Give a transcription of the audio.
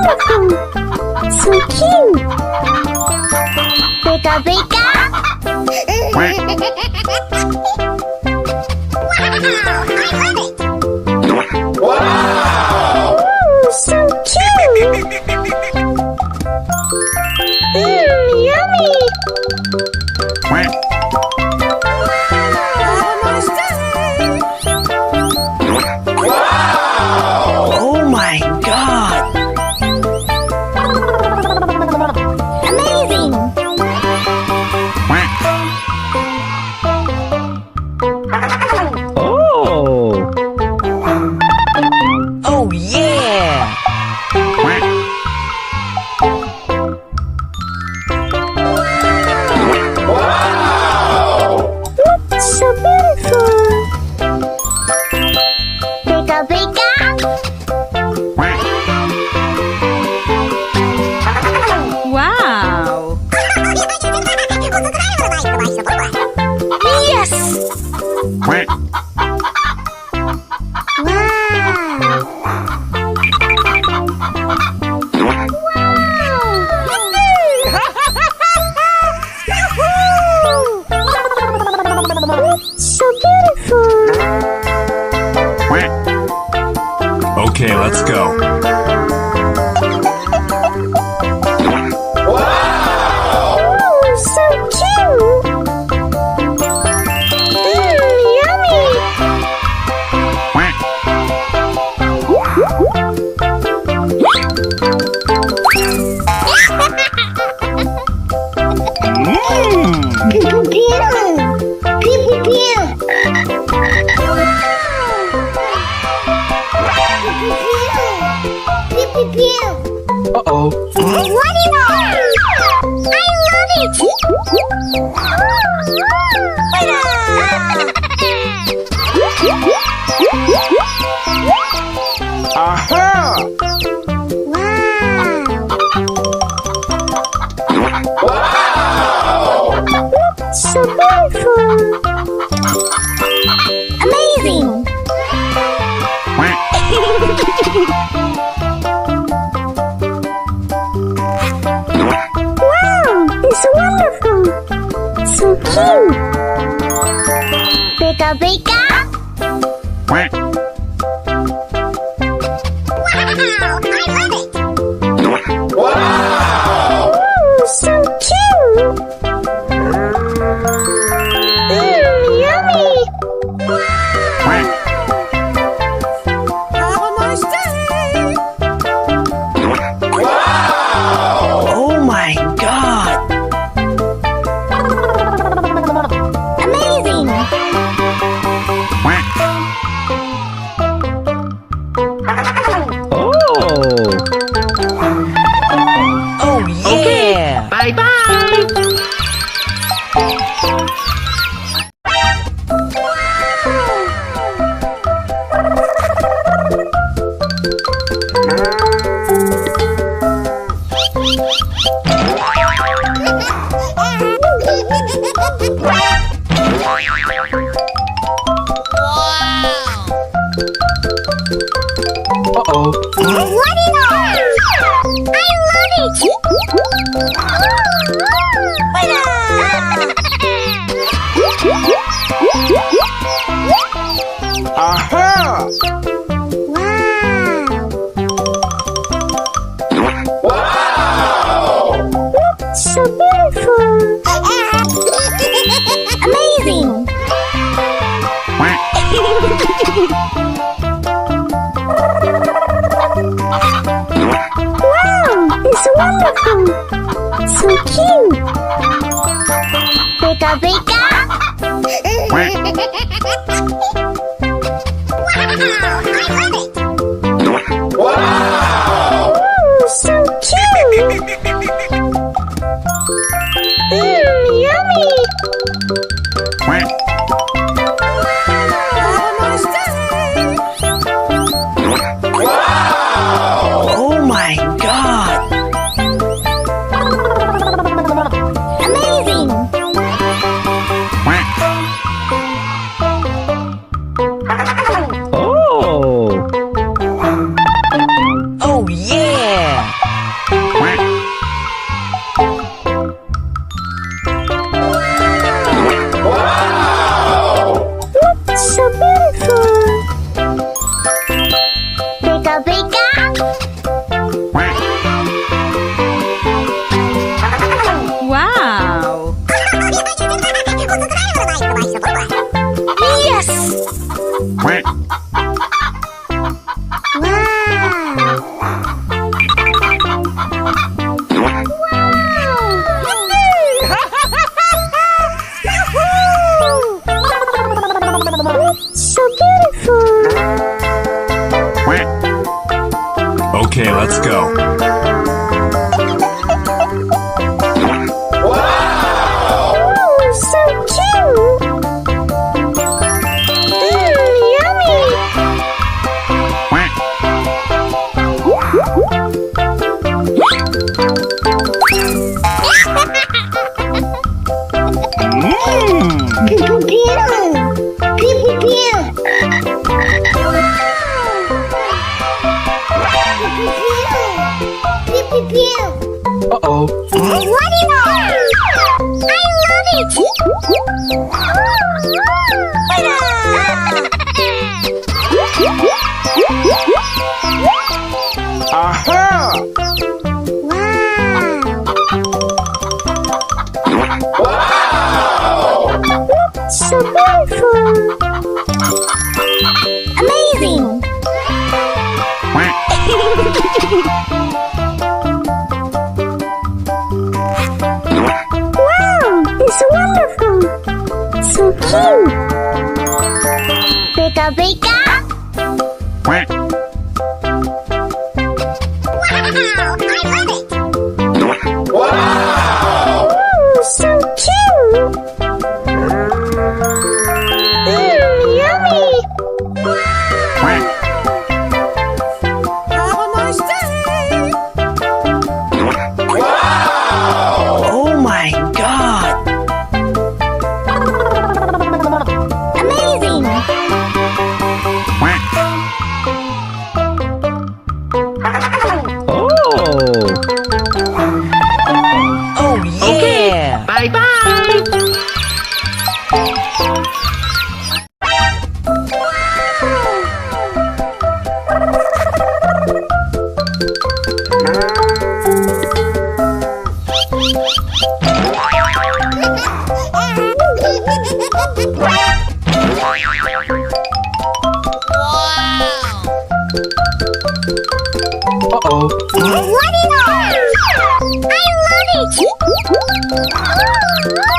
wonderful! So cute! Pika pika! Wow! Ooh, so cute! Yummy! Wow! Oh my god! Amazing! Oh! Oh yeah! Wow! So beautiful! Pika pika! Wow! Yes! So beautiful! Okay, let's go. Wow! Oh, so cute! Yummy! Pew pew pew! Pew pew pew! Uh-oh. What is that? I love it! Aha! Wow! So beautiful! Amazing! Wow! It's wonderful! So cute! Pika pika! Wow! Oh, so cute! Yummy! Wow! Oh my god! Amazing! Oh! Oh yeah! Bye-bye! Uh-oh. What is that? I love it! Aha! Wow! Wow! So beautiful! Amazing! Wow! It's wonderful! So cute! Pika pika! Wow! Oh, so cute! Yummy! Wow! Oh my god! Amazing! Oh! Oh yeah! Uh-oh. What is it? I love it! Aha! Wow! So beautiful! Amazing! Wow! It's wonderful! So cute! Pika pika! Wow! I love it! Wow! Ooh, so cute! Yummy! Have a nice day! Wow! Oh my god! Amazing! Oh yeah! Bye-bye! Uh-oh. What is it? I love it!